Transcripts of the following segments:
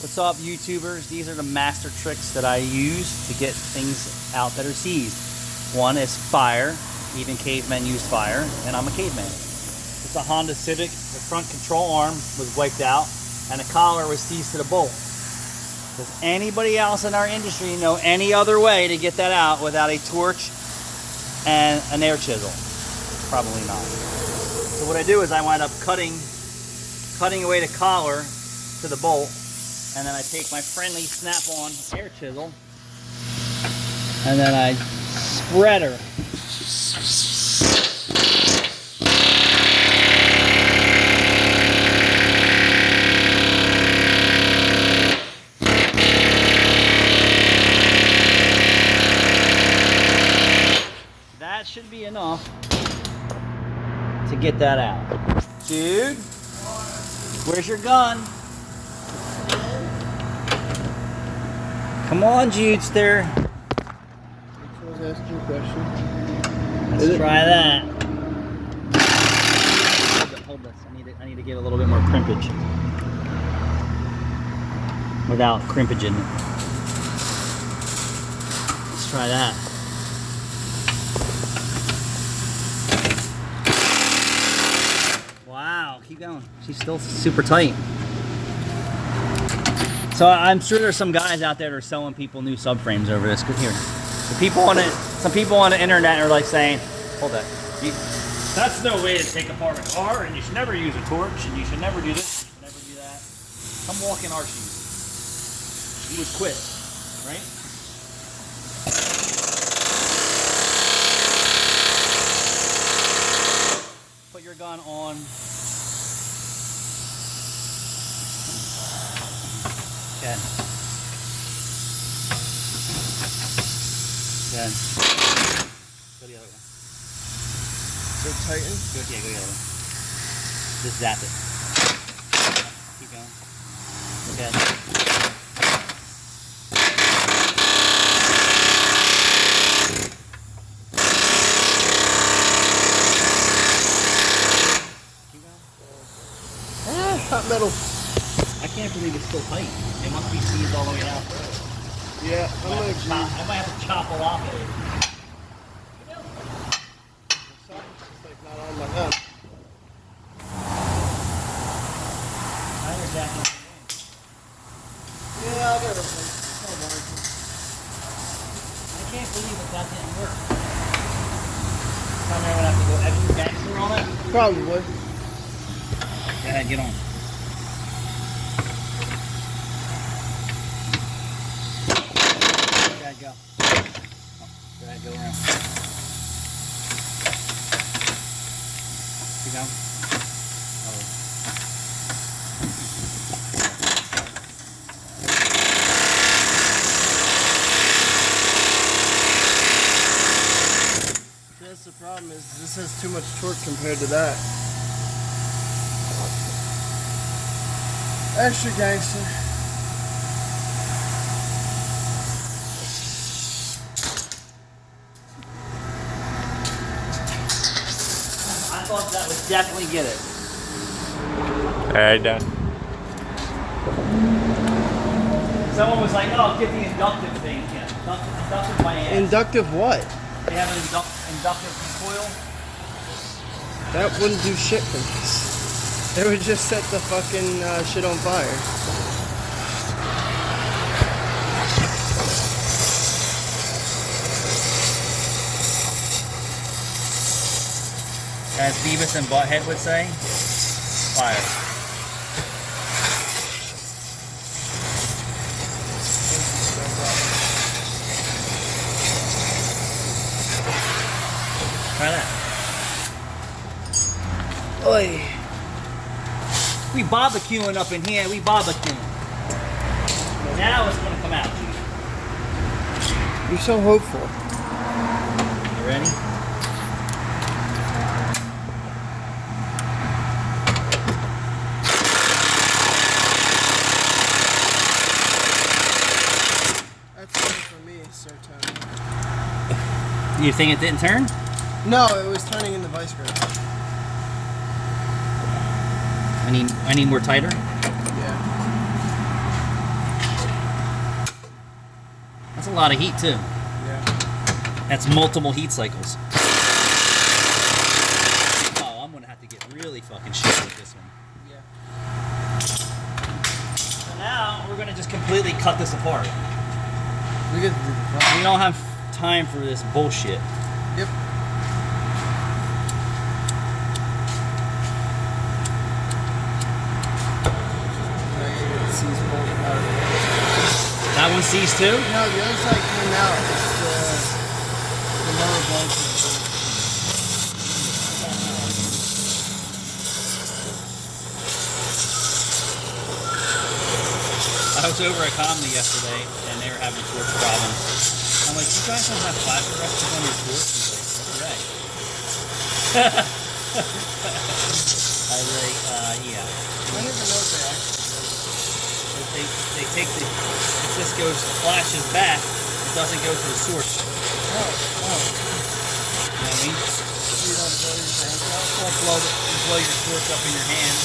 What's up, YouTubers? These are the master tricks that I use to get things out that are seized. One is fire. Even cavemen use fire, and I'm a caveman. It's a Honda Civic. The front control arm was wiped out, and the collar was seized to the bolt. Does anybody else in our industry know any other way to get that out without a torch and an air chisel? Probably not. So what I do is I wind up cutting away the collar to the bolt, and then I take my friendly snap-on air chisel, and then I spread her. That should be enough to get that out. Dude, where's your gun? Come on, Judester. Let's ask you a question. Let's try that. Hold this. I need to get a little bit more crimpage without crimpage in it. Let's try that. Wow, keep going. She's still super tight. So I'm sure there's some guys out there that are selling people new subframes over this. Here, some people on the internet are like saying, "Hold that. That's no way to take apart a car, and you should never use a torch, and you should never do this, you should never do that." Come walk in our shoes. You would quit, right? Put your gun on. Okay. Good. Go the other way. So tighten? Go the other way. Just zap it. Keep going. Okay. Keep going. Hot metal. I can't believe it's still tight. It must be seized all the way out. Yeah, I might have to chop a lot of it. It's like not on my gun. I understand. Yeah, I'll get it. I can't believe that didn't work. I'm gonna have to go extra gangster on it. Probably. Go ahead, get on. Go. Oh, go ahead, go around. Keep going. Oh. That's the problem, is this has too much torque compared to that. Extra gangster. That would definitely get it. Alright, done. Someone was like, "Oh, get the inductive thing." Yeah, inductive my ass. Inductive what? They have an inductive coil. That wouldn't do shit for this. They would just set the fucking shit on fire. As Beavis and Butthead would say, fire. Try that. Oi. We barbecuing up in here, we barbecuing. Now it's gonna come out, dude. You're so hopeful. You ready? You think it didn't turn? No, it was turning in the vice grip. I need more tighter. Yeah. a lot of heat too. Yeah. That's multiple heat cycles. Oh, I'm gonna have to get really fucking shit with this one. Yeah. So now we're gonna just completely cut this apart. We get to do the front. We don't have time for this bullshit. Yep. That one sees too? No, the other side came out. It's the lower bulge. I was over at Comedy yesterday and they were having torch problems. I'm like, you guys don't have flash arresters on your torch? He's like, right. I was like, yeah. I don't even know what they actually They take the, if this goes, flashes back, it doesn't go to the source. Oh. You know what I mean? So you don't blow your hands out? Don't blow your torch up in your hand.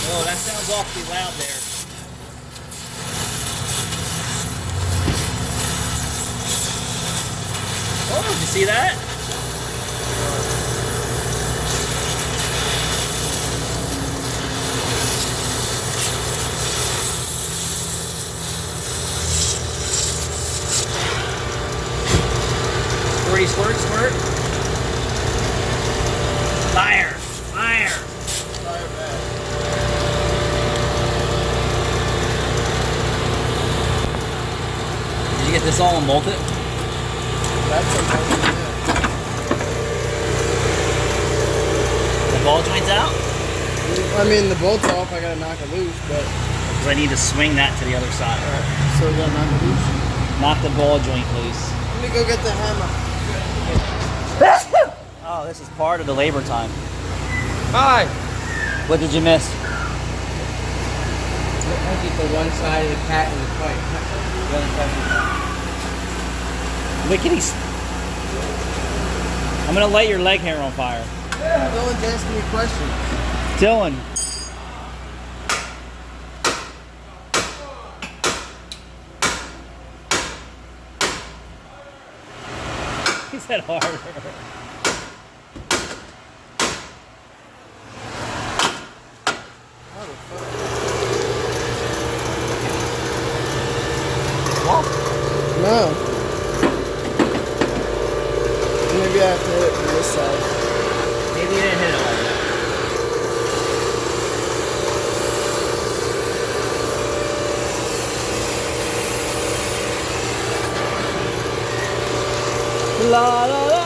Oh, that sounds awfully loud there. Oh, did you see that? Squirty, squirt, squirt. Fire! Fire! Fire back. Did you get this all molted? That's okay. Yeah. The ball joint's out? I mean, the bolt's off. I gotta knock it loose, but. Because I need to swing that to the other side. Alright, so we gotta knock it loose. Knock the ball joint loose. Let me go get the hammer. Oh, this is part of the labor time. Hi! What did you miss? I get the one side of the cat in the fight. Lickety. I'm gonna light your leg hair on fire. Dylan's asking me questions. Dylan. He said harder. No. Maybe I have to hit it from this side. Maybe you didn't hit it all yet. La la la.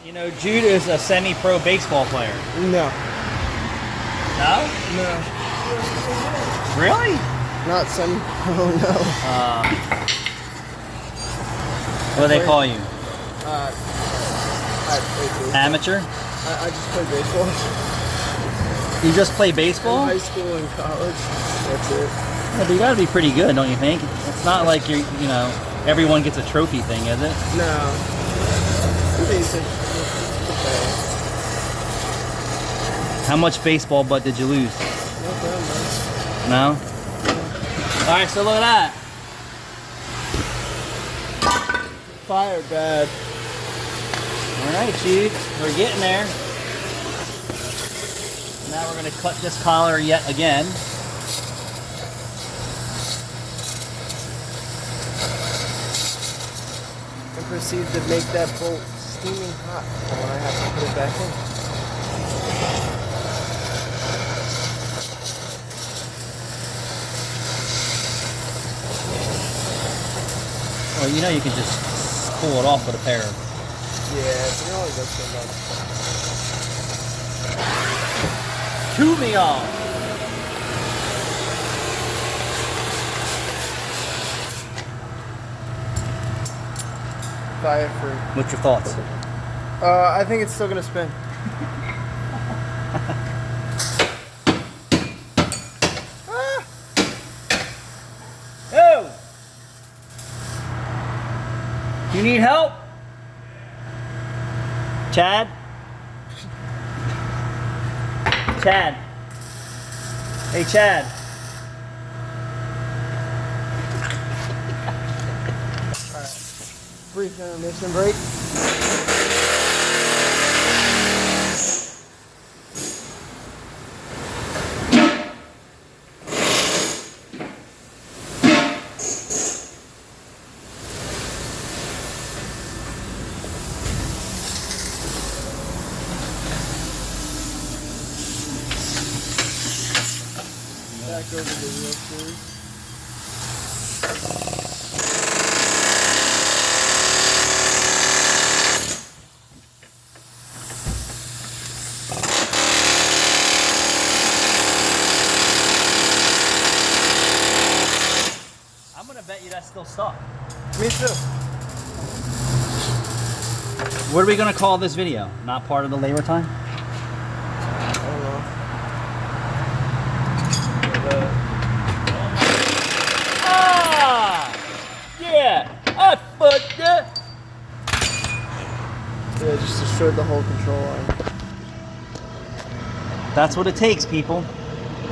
You know, Jude is a semi-pro baseball player. No. No? No. Really? Not some. Oh no. What do they call you? I play baseball. Amateur? I just play baseball. You just play baseball? In high school and college. That's it. Yeah, but you gotta be pretty good, don't you think? It's not like you're, you know, everyone gets a trophy thing, is it? No. Decent. Okay. How much baseball butt did you lose? Not that much. No? Alright, so look at that. Fire bad. Alright, Chief. We're getting there. Now we're going to cut this collar yet again. And proceed to make that bolt steaming hot when I have to put it back in. Well, you know you can just pull it off with a pair of... Yeah, you can always go stand up. Chew me off! Fire free. What's your thoughts? I think it's still gonna spin. Ah! Oh! You need help? Chad? Chad, Hey, Chad. Brief intermission break. Back over the wheel series. I'm gonna bet you that's still stuck. Me too. What are we gonna call this video? Not part of the labor time? I don't know. Ah! Yeah! I fucked up! Yeah, just destroyed the whole control line. That's what it takes, people.